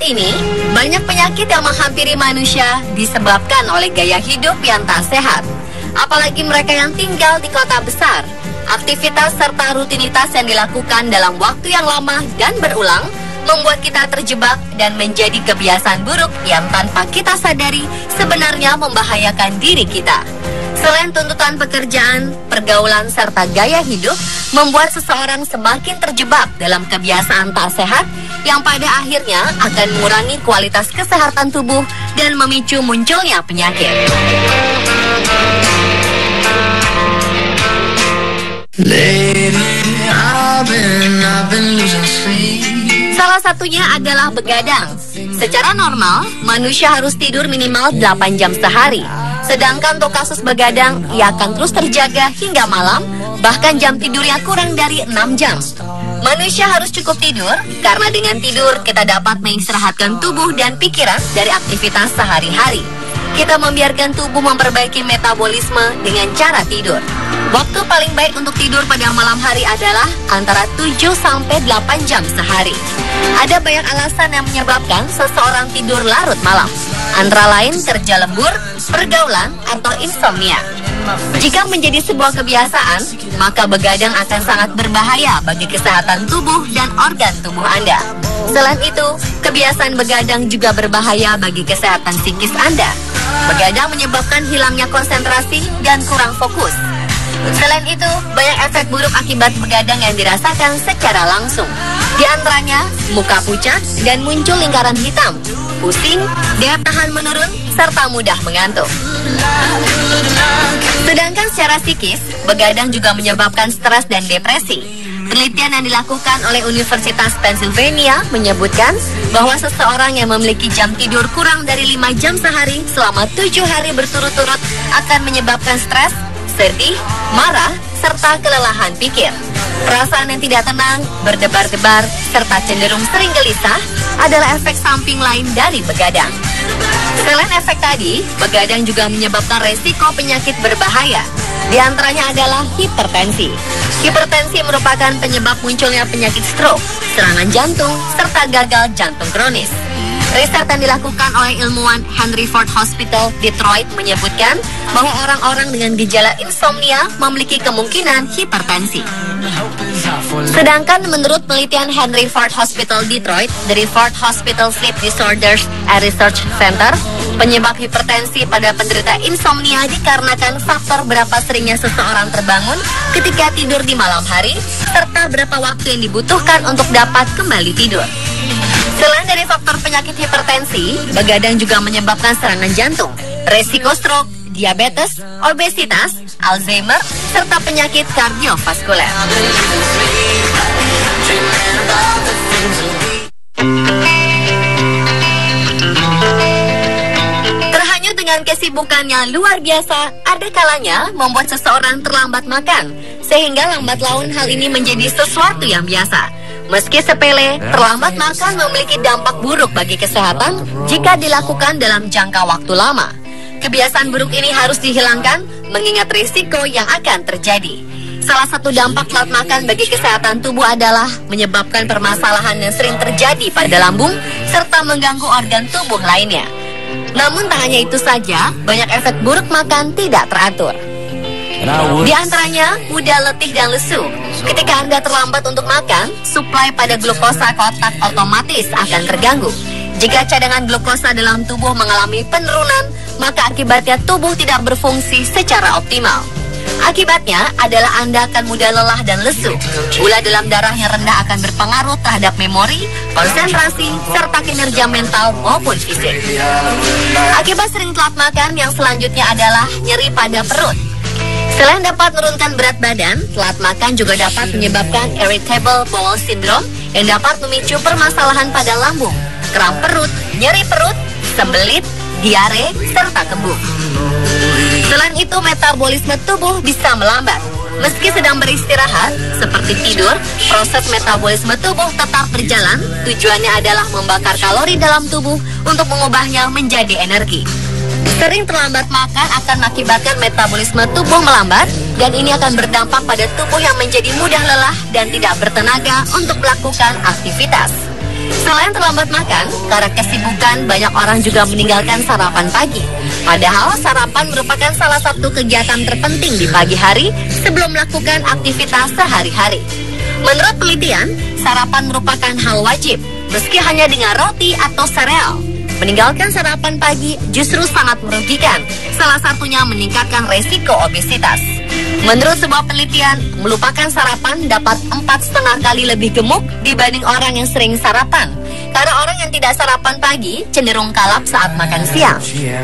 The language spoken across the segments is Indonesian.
ini, banyak penyakit yang menghampiri manusia disebabkan oleh gaya hidup yang tak sehat. Apalagi mereka yang tinggal di kota besar. Aktivitas serta rutinitas yang dilakukan dalam waktu yang lama dan berulang membuat kita terjebak dan menjadi kebiasaan buruk yang tanpa kita sadari sebenarnya membahayakan diri kita. Selain tuntutan pekerjaan, pergaulan, serta gaya hidup membuat seseorang semakin terjebak dalam kebiasaan tak sehat yang pada akhirnya akan mengurangi kualitas kesehatan tubuh dan memicu munculnya penyakit. Salah satunya adalah begadang. Secara normal, manusia harus tidur minimal 8 jam sehari. Sedangkan untuk kasus begadang, ia akan terus terjaga hingga malam, bahkan jam tidurnya kurang dari 6 jam. Manusia harus cukup tidur, karena dengan tidur kita dapat mengistirahatkan tubuh dan pikiran dari aktivitas sehari-hari. Kita membiarkan tubuh memperbaiki metabolisme dengan cara tidur. Waktu paling baik untuk tidur pada malam hari adalah antara 7-8 jam sehari. Ada banyak alasan yang menyebabkan seseorang tidur larut malam, antara lain kerja lembur, pergaulan, atau insomnia. Jika menjadi sebuah kebiasaan, maka begadang akan sangat berbahaya bagi kesehatan tubuh dan organ tubuh Anda. Selain itu, kebiasaan begadang juga berbahaya bagi kesehatan psikis Anda. Begadang menyebabkan hilangnya konsentrasi dan kurang fokus. Selain itu, banyak efek buruk akibat begadang yang dirasakan secara langsung. Di antaranya, muka pucat dan muncul lingkaran hitam, pusing, daya tahan menurun, serta mudah mengantuk. Sedangkan secara psikis, begadang juga menyebabkan stres dan depresi. Penelitian yang dilakukan oleh Universitas Pennsylvania menyebutkan bahwa seseorang yang memiliki jam tidur kurang dari 5 jam sehari selama 7 hari berturut-turut akan menyebabkan stres, sedih, marah, serta kelelahan pikir. Perasaan yang tidak tenang, berdebar-debar, serta cenderung sering gelisah adalah efek samping lain dari begadang. Selain efek tadi, begadang juga menyebabkan resiko penyakit berbahaya. Di antaranya adalah hipertensi. Hipertensi merupakan penyebab munculnya penyakit stroke, serangan jantung, serta gagal jantung kronis. Riset yang dilakukan oleh ilmuwan Henry Ford Hospital, Detroit menyebutkan bahwa orang-orang dengan gejala insomnia memiliki kemungkinan hipertensi. Sedangkan menurut penelitian Henry Ford Hospital Detroit dari Ford Hospital Sleep Disorders and Research Center, penyebab hipertensi pada penderita insomnia dikarenakan faktor berapa seringnya seseorang terbangun ketika tidur di malam hari, serta berapa waktu yang dibutuhkan untuk dapat kembali tidur. Selain dari faktor penyakit hipertensi, begadang juga menyebabkan serangan jantung, resiko stroke, diabetes, obesitas, Alzheimer, serta penyakit kardiovaskuler. Terhanyut dengan kesibukan yang luar biasa, ada kalanya membuat seseorang terlambat makan, sehingga lambat laun hal ini menjadi sesuatu yang biasa. Meski sepele, terlambat makan memiliki dampak buruk bagi kesehatan jika dilakukan dalam jangka waktu lama. Kebiasaan buruk ini harus dihilangkan mengingat risiko yang akan terjadi. Salah satu dampak telat makan bagi kesehatan tubuh adalah menyebabkan permasalahan yang sering terjadi pada lambung serta mengganggu organ tubuh lainnya. Namun tak hanya itu saja, banyak efek buruk makan tidak teratur. Di antaranya, mudah letih dan lesu. Ketika Anda terlambat untuk makan, suplai pada glukosa ke otak otomatis akan terganggu. Jika cadangan glukosa dalam tubuh mengalami penurunan, maka akibatnya tubuh tidak berfungsi secara optimal. Akibatnya adalah Anda akan mudah lelah dan lesu. Gula dalam darah yang rendah akan berpengaruh terhadap memori, konsentrasi, serta kinerja mental maupun fisik. Akibat sering telat makan yang selanjutnya adalah nyeri pada perut. Selain dapat menurunkan berat badan, telat makan juga dapat menyebabkan irritable bowel syndrome yang dapat memicu permasalahan pada lambung, kram perut, nyeri perut, sembelit, diare, serta kembung. Selain itu, metabolisme tubuh bisa melambat. Meski sedang beristirahat, seperti tidur, proses metabolisme tubuh tetap berjalan. Tujuannya adalah membakar kalori dalam tubuh untuk mengubahnya menjadi energi. Sering terlambat makan akan mengakibatkan metabolisme tubuh melambat, dan ini akan berdampak pada tubuh yang menjadi mudah lelah dan tidak bertenaga untuk melakukan aktivitas. Selain terlambat makan, karena kesibukan banyak orang juga meninggalkan sarapan pagi. Padahal sarapan merupakan salah satu kegiatan terpenting di pagi hari sebelum melakukan aktivitas sehari-hari. Menurut penelitian, sarapan merupakan hal wajib, meski hanya dengan roti atau sereal. Meninggalkan sarapan pagi justru sangat merugikan, salah satunya meningkatkan resiko obesitas. Menurut sebuah penelitian, melupakan sarapan dapat 4,5 kali lebih gemuk dibanding orang yang sering sarapan. Karena orang yang tidak sarapan pagi cenderung kalap saat makan siang.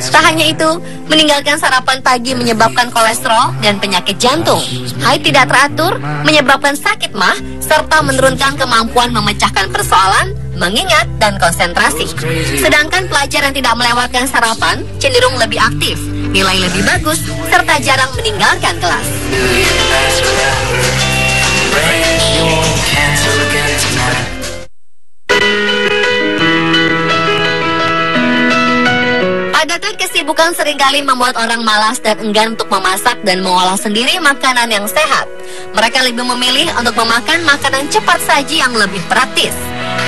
Tak hanya itu, meninggalkan sarapan pagi menyebabkan kolesterol dan penyakit jantung. Haid tidak teratur menyebabkan sakit mah, serta menurunkan kemampuan memecahkan persoalan, mengingat, dan konsentrasi. Sedangkan pelajar yang tidak melewatkan sarapan cenderung lebih aktif, nilai lebih bagus, serta jarang meninggalkan kelas. Padatnya kesibukan seringkali membuat orang malas dan enggan untuk memasak dan mengolah sendiri makanan yang sehat. Mereka lebih memilih untuk memakan makanan cepat saji yang lebih praktis.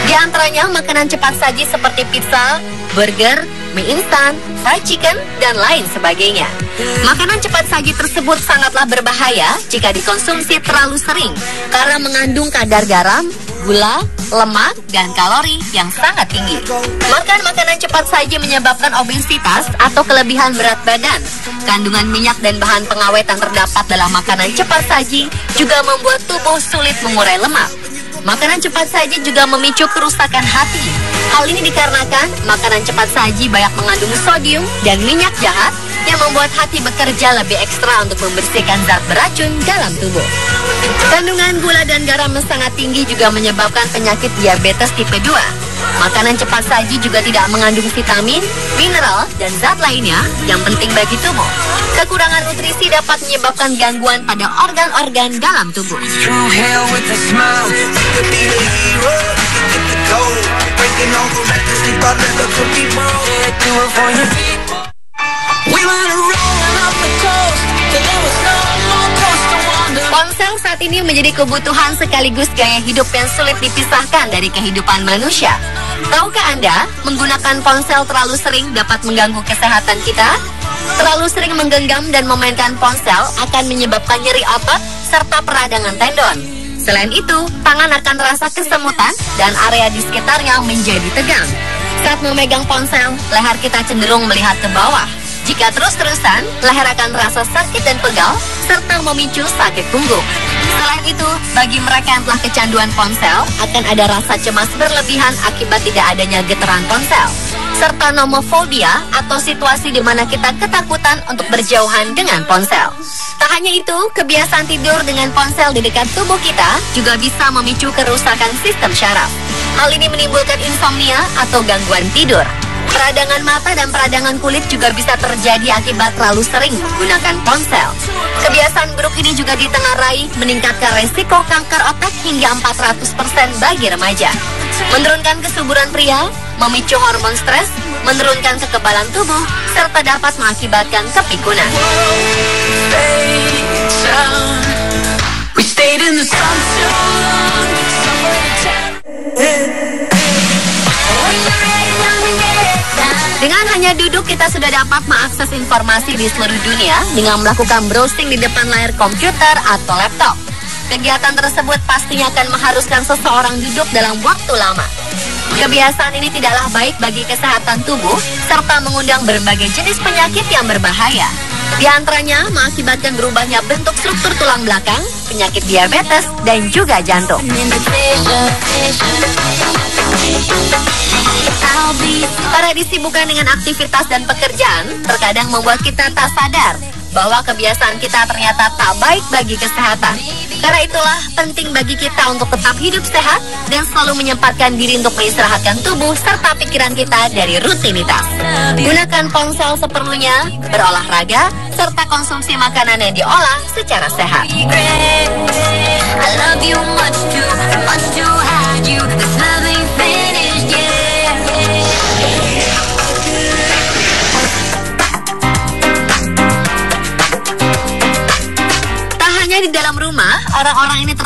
Di antaranya makanan cepat saji seperti pizza, burger, mie instan, fried chicken, dan lain sebagainya. Makanan cepat saji tersebut sangatlah berbahaya jika dikonsumsi terlalu sering karena mengandung kadar garam, gula, lemak, dan kalori yang sangat tinggi. Makan makanan cepat saji menyebabkan obesitas atau kelebihan berat badan. Kandungan minyak dan bahan pengawet yang terdapat dalam makanan cepat saji juga membuat tubuh sulit mengurai lemak. Makanan cepat saji juga memicu kerusakan hati. Hal ini dikarenakan makanan cepat saji banyak mengandung sodium dan minyak jahat yang membuat hati bekerja lebih ekstra untuk membersihkan zat beracun dalam tubuh. Kandungan gula dan garam yang sangat tinggi juga menyebabkan penyakit diabetes tipe 2. Makanan cepat saji juga tidak mengandung vitamin, mineral, dan zat lainnya yang penting bagi tubuh. Kekurangan nutrisi dapat menyebabkan gangguan pada organ-organ dalam tubuh. Ponsel saat ini menjadi kebutuhan sekaligus gaya hidup yang sulit dipisahkan dari kehidupan manusia. Tahukah Anda, menggunakan ponsel terlalu sering dapat mengganggu kesehatan kita? Terlalu sering menggenggam dan memainkan ponsel akan menyebabkan nyeri otot serta peradangan tendon. Selain itu, tangan akan terasa kesemutan dan area di sekitarnya menjadi tegang. Saat memegang ponsel, leher kita cenderung melihat ke bawah. Jika terus-terusan, leher akan terasa sakit dan pegal, serta memicu sakit punggung. Selain itu, bagi mereka yang telah kecanduan ponsel, akan ada rasa cemas berlebihan akibat tidak adanya getaran ponsel, serta nomofobia atau situasi di mana kita ketakutan untuk berjauhan dengan ponsel. Tak hanya itu, kebiasaan tidur dengan ponsel di dekat tubuh kita juga bisa memicu kerusakan sistem syaraf. Hal ini menimbulkan insomnia atau gangguan tidur. Peradangan mata dan peradangan kulit juga bisa terjadi akibat terlalu sering menggunakan ponsel. Kebiasaan buruk ini juga ditengarai meningkatkan resiko kanker otak hingga 400% bagi remaja. Menurunkan kesuburan pria, memicu hormon stres, menurunkan kekebalan tubuh, serta dapat mengakibatkan kepikunan. Dengan hanya duduk, kita sudah dapat mengakses informasi di seluruh dunia dengan melakukan browsing di depan layar komputer atau laptop. Kegiatan tersebut pastinya akan mengharuskan seseorang duduk dalam waktu lama. Kebiasaan ini tidaklah baik bagi kesehatan tubuh, serta mengundang berbagai jenis penyakit yang berbahaya. Di antaranya mengakibatkan berubahnya bentuk struktur tulang belakang, penyakit diabetes, dan juga jantung. Karena disibukkan dengan aktivitas dan pekerjaan, terkadang membuat kita tak sadar bahwa kebiasaan kita ternyata tak baik bagi kesehatan. Karena itulah penting bagi kita untuk tetap hidup sehat dan selalu menyempatkan diri untuk mengistirahatkan tubuh serta pikiran kita dari rutinitas. Gunakan ponsel seperlunya, berolahraga, serta konsumsi makanan yang diolah secara sehat. Di dalam rumah, orang-orang ini